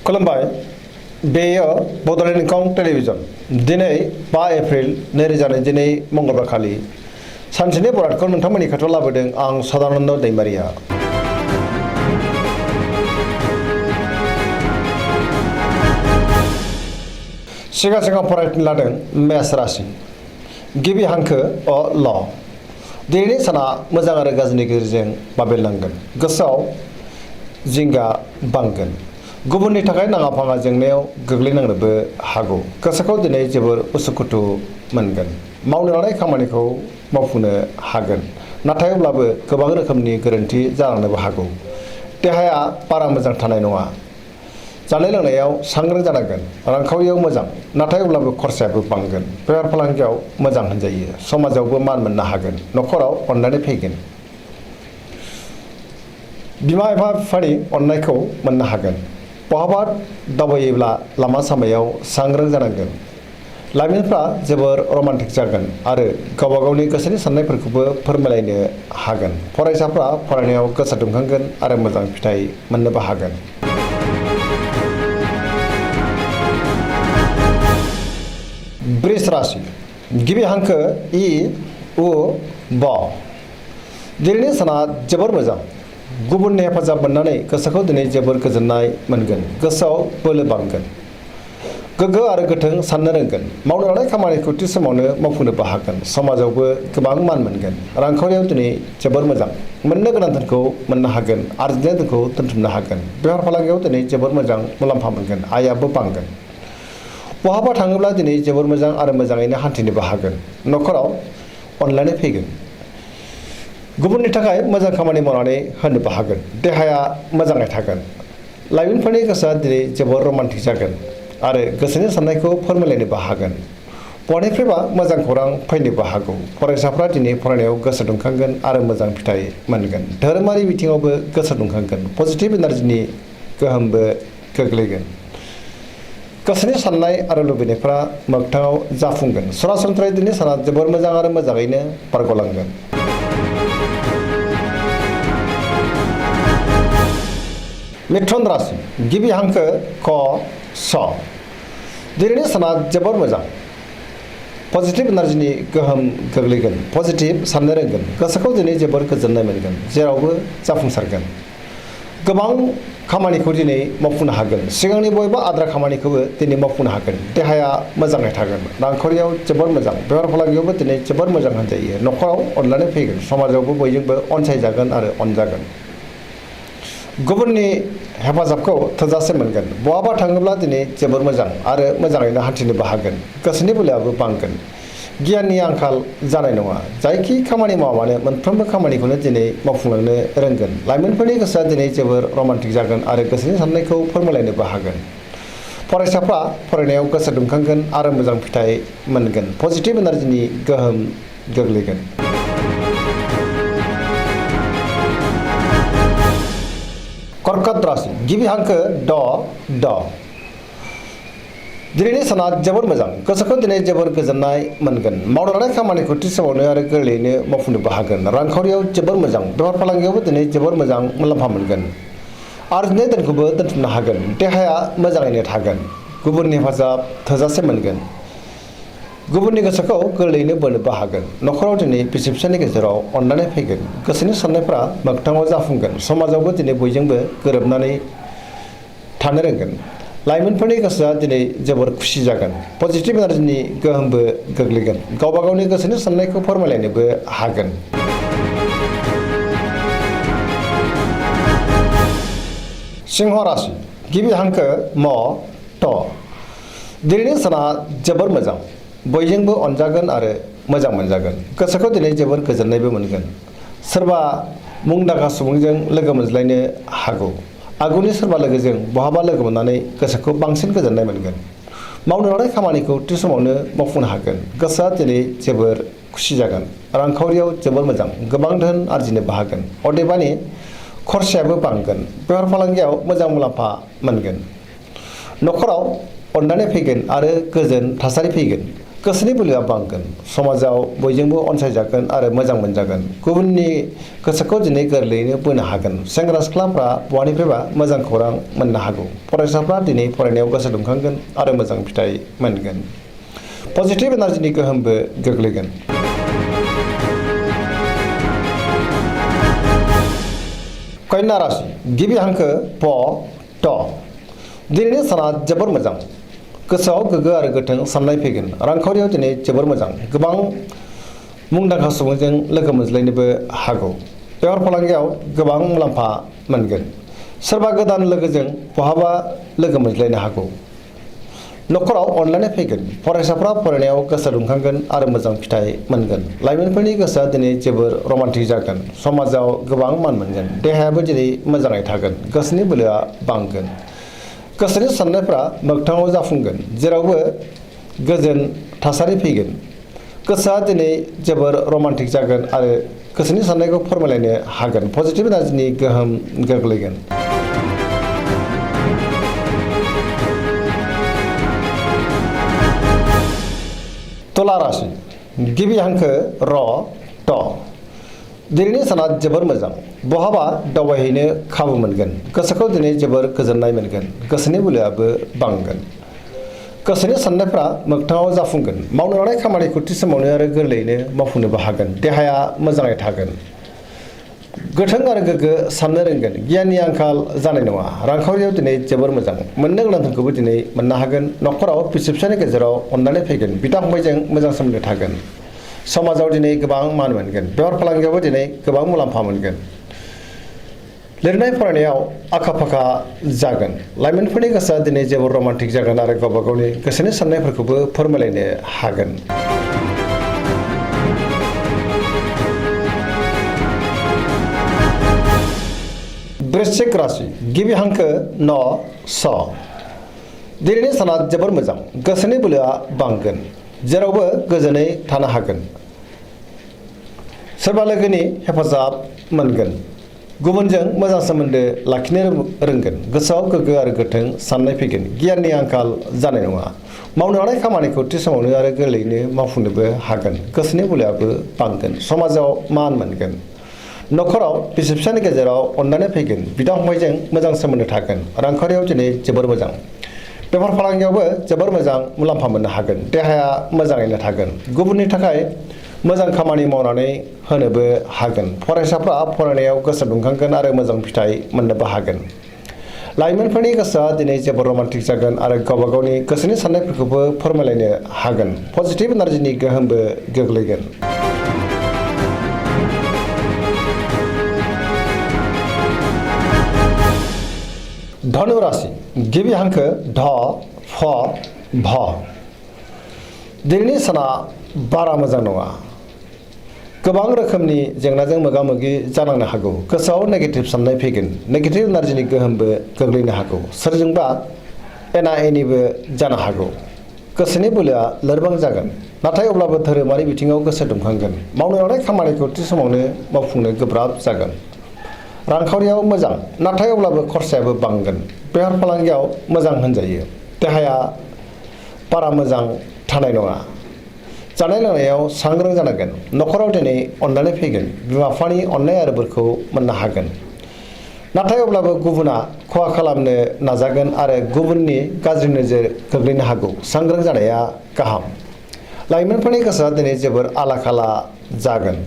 खुलुमबाय बेयो बड'लेण्ड इंखं टेलिभिजन दिनै 5 एप्रिल 2022 मंगलबार खालि सानसेनि बरादखौ नोंथांमोननि खाथियाव लाबोदों आं सदानन्द दैमारिया। सिगां फरायफिन लादों मेष राशि गिबि हांखो अ ल दिनैनि साना मोजां आरो गाज्रिनि गेजेरजों बाबेरलांगोन गोसोआव जिंगा बांगोन गुबुननि थाखाय नाङा फाङा जेंनायाव गोग्लैनांनोबो हागौ गोसोखौ दिनै जोबोर उसुखुथु मोनगोन मावनो लानाय खामानिखौ मावफुंनो हागोन नाथाय अब्लाबो गोबां रोखोमनि गोरोन्थि जालांनोबो हागौ देहाया बारा मोजां थानाय नङा जानाय लोंनायाव सांग्रां जानांगोन रांखावरियाव मोजां नाथाय अब्लाबो खरसायाबो बांगोन बेफार फालांगियाव मोजां होनजायो समाजावबो मान मोननो हागोन न'खराव अननानै फैगोन बिमा बिफानि अननायखौ मोननो हागोन बहाबा दावबायोब्ला लामा सामायाव सांग्रां जानांगोन लाइमोनफ्रा जोबोर रमान्टिक जागोन आरो गावबा गावनि गोसोनि साननायफोरखौबो फोरमायलायनो हागोन फरायसाफ्रा फरायनायाव गोसो दुंखांगोन आरो मोजां फिथाइ मोननोबो हागोन। वृष राशि गिबि हांखो इ उ ब दिनैनि साना जोबोर मोजां गुबुननि हेफाजाब मोननानै गोसोखौ दिनै जोबोर गोजोननाय मोनगोन गोसोआव बोलो बांगोन गोग्गो आरो गोथों साननो रोंगोन मावनो लानाय खामानिखौ थि समावनो मावफुंनोबो हागोन समाजावबो गोबां मान मोनगोन रांखावरियाव दिनै जोबोर मोजां मोननो गोनां धोनखौ मोननो हागोन आरजिनाय धोनखौ दोनथुमनो हागोन बेफार फालांगियाव दिनै जोबोर मोजां मुलाम्फा मोनगोन आयाबो बांगोन बहाबा थाङोब्ला दिनै जोबोर मोजां आरो मोजाङैनो हान्थिनोबो हागोन न'खराव अनलायनाय फैगोन गुबुननि थाखाय मोजां खामानि मावनानै होनोबो हागोन देहाया मोजाङै थागोन लाइमोनफोरनि गोसोआ दिनै जोबोर रमान्टिक जागोन आरो गोसोनि साननायखौ फोरमायलायनोबो हागोन बहानिफ्रायबा मोजां खौरां फैनोबो हागौ फरायसाफ्रा दिनै फरायनायाव गोसो दुंखांगोन आरो मोजां फिथाइ मोनगोन धोरोमारि बिथिङावबो गोसो दुंखांगोन पजिटिभ एनार्जिनि गोहोमबो गोग्लैगोन गोसोनि साननाय आरो लुबैनायफ्रा मोगथाङाव जाफुंगोन सरासनस्रायै दिनै साना जोबोर मोजां आरो मोजाङैनो बारग'लांगोन। मिथुन राशि गिबि हांखो क स दिनैनि साना जोबोर मोजां पजिटिभ एनार्जिनि गोहोम गोग्लैगोन पजिटिभ साननो रोंगोन गोसोखौ दिनै जोबोर गोजोननाय मोनगोन जेरावबो जाफुंसारगोन गोबां खामानिखौ दिनै मावफुंनो हागोन सिगांनि बबेबा आद्रा खामानिखौबो दिनै मावफुंनो हागोन देहाया मोजाङै थागोन रांखावरियाव जोबोर मोजां बेफार फालांगियावबो दिनै जोबोर मोजां होनजायो न'खराव अनलायनाय फैगोन समाजावबो बयजोंबो अनसायजागोन आरो अनजागोन गुबुननि हेफाजाबखौ थोजासे मोनगोन बहाबा थाङोब्ला दिनै जोबोर मोजां आरो मोजाङैनो हान्थिनोबो हागोन गोसोनि बोलोआबो बांगोन गियाननि आंखाल जानाय नङा जायखि खामानि मावा मानो मोनफ्रोमबो खामानिखौनो दिनै मावफुंलांनो रोंगोन लाइमोनफोरनि गोसोआ दिनै जोबोर रमान्टिक जागोन आरो गोसोनि साननायखौ फोरमायलायनोबो हागोन फरायसाफ्रा फरायनायाव गोसो दुंखांगोन आरो मोजां फिथाइ मोनगोन पजिटिभ एनार्जिनि गोहोम गोग्लैगोन। कर्कट राशि गिबि हांखो ड ड दिनैनि साना जोबोर मोजां गोसोखौ दिनै जोबोर गोजोननाय मोनगोन मावनो लानाय खामानिखौ थि समावनो आरो गोरलैयैनो मावफुंनोबो हागोन रांखावरियाव जोबोर मोजां बेफार फालांगियावबो दिनै जोबोर मोजां मुलाम्फा मोनगोन आरजिनाय धोनखौबो दोनथुमनो हागोन देहाया मोजाङैनो थागोन गुबुननि हेफाजाब थोजासे मोनगोन गुबुननि गोसोखौ गोरलैयैनो बोनोबो हागोन न'खराव दिनै बिसि फिसायनि गेजेराव अननानै फैगोन गोसोनि साननायफ्रा मोगथाङाव जाफुंगोन समाजावबो दिनै बयजोंबो गोरोबनानै थानो रोंगोन लाइमोनफोरनि गोसोआ दिनै जोबोर खुसि जागोन पजिटिभ एनार्जिनि गोहोमबो गोग्लैगोन गावबा गावनि गोसोनि साननायखौ फोरमायलायनोबो हागोन। सिंह राशि गिबि हांखो म ट दिनैनि साना जोबोर मोजां बयजोंबो अनजागोन आरो मोजां मोनजागोन गोसोखौ दिनै जोबोर गोजोननायबो मोनगोन सोरबा मुंदांखा सुबुंजों लोगो मोनज्लायनो हागौ आगुनि सोरबा लोगोजों बहाबा लोगो मोननानै गोसोखौ बांसिन गोजोननाय मोनगोन मावनो लानाय खामानिखौ थि समावनो मावफुंनो हागोन गोसोआ दिनै जोबोर खुसि जागोन रांखावरियाव जोबोर मोजां गोबां धोन आरजिनोबो हागोन अदेबानि खरसायाबो बांगोन बेफार फालांगियाव मोजां मुलाम्फा मोनगोन न'खराव अननानै फैगोन आरो गोजोन थासारि फैगोन गोसोनि बोलोआ बांगोन, समाजाव बयजोंबो अनसायजागोन आरो मोजां मोनजागोन, गुबुननि गोसोखौ दिनै गोरलैयैनो बोनो हागोन। सेंग्रा सिख्लाफ्रा बहानिफ्रायबा मोजां खौरां मोननो हागौ। फरायसाफ्रा दिनै फरायनायाव गोसो दुंखांगोन आरो मोजां फिथाइ मोनगोन। पजिटिभ एनार्जिनि गोहोमबो गोग्लैगोन। कन्या राशि गिबि हांखो प ट। दिनैनि साना जोबोर मोजां। गोसोआव गोग्गो आरो गोथों साननाय फैगोन। रांखावरियाव दिनै जोबोर मोजां। गोबां मुंदांखा सुबुंजों लोगो मोनज्लायनोबो हागौ। बेफार फालांगियाव गोबां मुलाम्फा मोनगोन। सोरबा गोदान लोगोजों बहाबा लोगो मोनज्लायनो हागौ। न'खराव अनलायनाय फैगोन। फरायसाफ्रा फरायनायाव गोसो दुंखांगोन आरो मोजां फिथाइ मोनगोन। लाइमोनफोरनि गोसोआ दिनै जोबोर रमान्टिक जागोन। समाजाव गोबां मान मोनगोन। देहायाबो दिनै मोजाङै थागोन। गोसोनि बोलोआ बांगोन। गोसोनि साननायफ्रा मोगथाङाव जाफुंगोन। जेरावबो गोजोन थासारि फैगोन। गोसोआ दिनै जोबोर रमान्टिक जागोन आरो गोसोनि साननायखौ फोरमायलायनो हागोन। पजिटिभ एनार्जिनि गोहोम गोग्लैगोन। तुला राशि गिबि हांखो र ट। दिनैनि साना जोबोर मोजां। बहाबा दावबायहैनो खाबु मोनगोन। गोसोखौ दिनै जोबोर गोजोननाय मोनगोन। गोसोनि बोलोआबो बांगोन। गोसोनि साननायफ्रा मोगथाङाव जाफुंगोन। मावनो लानाय खामानिखौ थि समावनो आरो गोरलैयैनो मावफुंनोबो हागोन। देहाया मोजाङै थागोन। गोथों आरो गोग्गो साननो रोंगोन। गियाननि आंखाल जानाय नङा। रांखावरियाव दिनै जोबोर मोजां। मोननो गोनांफोरखौबो दिनै मोननो हागोन। न'खराव बिसि फिसायनि गेजेराव अनलायनाय फैगोन। बिदा फंबायजों मोजां सोमोन्दो थागोन। समाजाव दिनै गोबां मान मोनगोन। बेफार फालांगियावबो दिनै गोबां मुलाम्फा मोनगोन। लिरनाय फरायनायाव आखा फाखा जागोन। लाइमोनफोरनि गोसोआ दिनै जोबोर रमान्टिक जागोन आरो गावबा गावनि गोसोनि साननायफोरखौबो फोरमायलायनो हागोन। वृश्चिक राशि गिबि हांखो न स। दिनैनि साना जोबोर मोजां। गोसोनि बोलोआ बांगोन। जेरावबो गोजोनै थानो हागोन। सोरबा लोगोनि हेफाजाब मोनगोन। गुबुनजों मोजां सोमोन्दो लाखिनो रोंगोन। गोसोआव गोग्गो आरो गोथों साननाय फैगोन। गियाननि आंखाल जानाय नङा। मावनो हानाय खामानिखौ थि समावनो आरो गोरलैयैनो मावफुंनोबो हागोन। गोसोनि बोलोआबो बांगोन। समाजाव मान मोनगोन। न'खराव बिसि फिसानि गेजेराव अनलायनाय फैगोन। बिदा फंबायजों मोजां सोमोन्दो थागोन। रांखावरियाव दिनै जोबोर मोजां। बेफार फालांगियावबो जोबोर मोजां मुलाम्फा मोननो हागोन। देहाया मोजाङैनो थागोन। गुबुननि थाखाय मोजां खामानि मावनानै होनोबो हागोन। फरायसाफ्रा फरायनायाव गोसो दुंखांगोन आरो मोजां फिथाइ मोननोबो हागोन। लाइमोनफोरनि गोसोआ दिनै जोबोर रमान्टिक जागोन आरो गावबा गावनि गोसोनि साननायफोरखौबो फोरमायलायनो हागोन। पजिटिभ एनार्जिनि गोहोमबो गोग्लैगोन। धनु राशि गिबि हांखो ध फ भ। दिनैनि साना बारा मोजां नङा। गोबां रोखोमनि जेंनाजों मोगा मोगि जानांनो हागौ। गोसोआव नेगेटिभ साननाय फैगोन। नेगेटिभ एनार्जिनि गोहोमबो गोग्लैनो हागौ। सोरजोंबा एना एनिबो जानो हागौ। गोसोनि बोलोआ लोरबां जागोन। नाथाय अब्लाबो धोरोमारि बिथिङाव गोसो दुंखांगोन। मावनो लानाय खामानिखौ थि समावनो मावफुंनो गोब्राब जागोन। रांखावरियाव मोजां। नाथाय अब्लाबो खरसायाबो बांगोन। बेफार फालांगियाव मोजां होनजायो। देहाया बारा मोजां थानाय नङा। जानाय लोंनायाव सांग्रां जानांगोन। न'खराव दिनै अनलायनाय फैगोन। बिमा बिफानि अननाय आरो बोरखौ मोननो हागोन। नाथाय अब्लाबो गुबुना खहा खालामनो नाजागोन आरो गुबुननि गाज्रि नोजोर गोग्लैनो हागौ। सांग्रां जानाया गाहाम। लाइमोनफोरनि गोसोआ दिनै जोबोर आला खाला जागोन।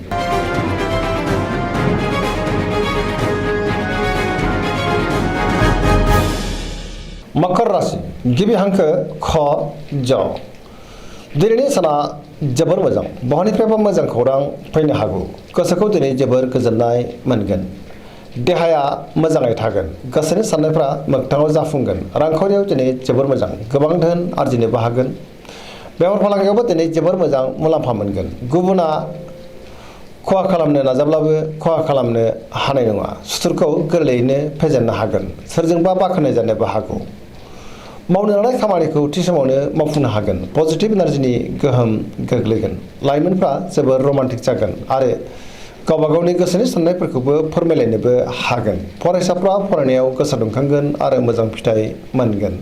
मकर राशि गिबि हांखो ख ज। दिनैनि साना जोबोर मोजां। बहानिफ्रायबा मोजां खौरां फैनो हागौ। गोसोखौ दिनै जोबोर गोजोननाय मोनगोन। देहाया मोजाङै थागोन। गोसोनि साननायफ्रा मोगथाङाव जाफुंगोन। रांखावरियाव दिनै जोबोर मोजां। गोबां धोन आरजिनोबो हागोन। बेफार फालांगियावबो दिनै जोबोर मोजां मुलाम्फा मोनगोन। गुबुना खहा खालामनो नाजाब्लाबो खहा खालामनो हानाय नङा। सुथुरखौ गोरलैयैनो फेजेननो हागोन। सोरजोंबा बाख्नाय जानोबो हागौ। मावनो लानाय खामानिखौ थि समावनो मावफुंनो हागोन। पजिटिभ एनार्जिनि गोहोम गोग्लैगोन। लाइमोनफ्रा जोबोर रमान्टिक जागोन आरो गावबा गावनि गोसोनि साननायफोरखौबो फोरमायलायनोबो हागोन। फरायसाफ्रा फरायनायाव गोसो दुंखांगोन आरो मोजां फिथाइ मोनगोन।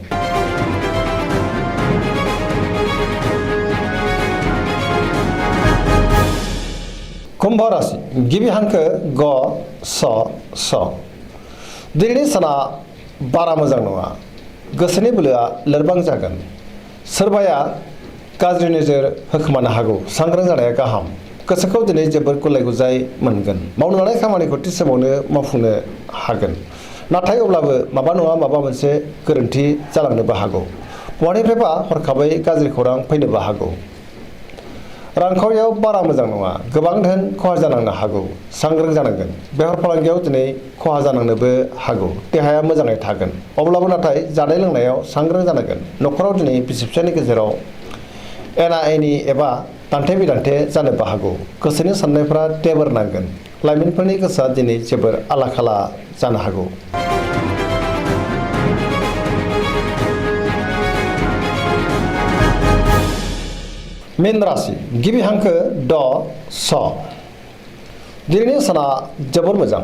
कुम्भ राशि गिबि हांखो ग स स दिनैनि साना बारा मोजां नङा गोसोनि बोलोआ लोरबां जागोन सोरबाया गाज्रि नोजोर होखोमानो हागौ सांग्रां जानाया गाहाम गोसोखौ दिनै जोबोद गुलाय गुजाय मोनगोन मावनो लानाय खामानिखौ थि समावनो मावफुंनो हागोन नाथाय अब्लाबो माबा नङा माबा मोनसे गोरोन्थि जालांनोबो हागौ बहानिफ्रायबा हरखाबै गाज्रि खौरां फैनोबो हागौ रांखावरियाव बारा मोजां नङा गोबां धोन खहा जानांनो हागौ सांग्रां जानांगोन बेफार फालांगियाव दिनै खहा जानांनोबो हागौ देहाया मोजाङै थागोन अब्लाबो नाथाय जानाय लोंनायाव सांग्रां जानांगोन न'खराव दिनै बिसि फिसायनि गेजेराव एना एनि एबा दान्थे बिदान्थे जानोबो हागौ गोसोनि साननायफ्रा टेबोर नांगोन लाइमोनफोरनि गोसोआ दिनै जोबोर आला खाला जानो हागौ मीन राशि गिबि हांखो ड स दिनैनि साना जोबोर मोजां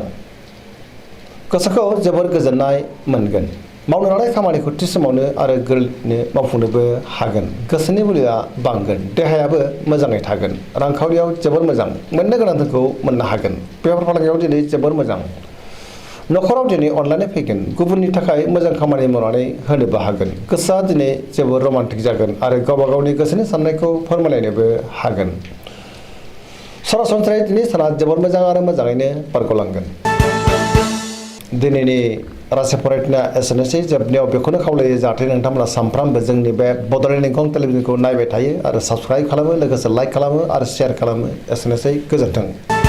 गोसोखौ जोबोर गोजोननाय मोनगोन मावनो लानाय खामानिखौ थि समावनो आरो गोरलैनो मावफुंनोबो हागोन गोसोनि बोलोआ बांगोन देहायाबो मोजाङै थागोन रांखावरियाव जोबोर मोजां मोननो गोनांफोरखौ मोननो हागोन बेफार फालांगियाव दिनै जोबोर मोजां न'खराव दिनै अनलायनाय फैगोन गुबुननि थाखाय मोजां खामानि मावनानै होनोबो हागोन गोसोआ दिनै जोबोर रमान्टिक जागोन आरो गावबा गावनि गोसोनि साननायखौ फोरमायलायनोबो हागोन सरासनस्रायै दिनै साना जोबोर मोजां आरो मोजाङैनो बारग'लांगोन दिनैनि राशि फरायनाया एसेनोसै जोबनायाव बेखौनो खावलायो जाहाथे नोंथांमोना सानफ्रामबो जोंनि बे बड'लेण्ड इंखं टेलिभिजनखौ नायबाय थायो आरो साबस्क्राइब खालामो लोगोसे लाइक खालामो आरो शेयार खालामो एसेनोसै गोजोन्थों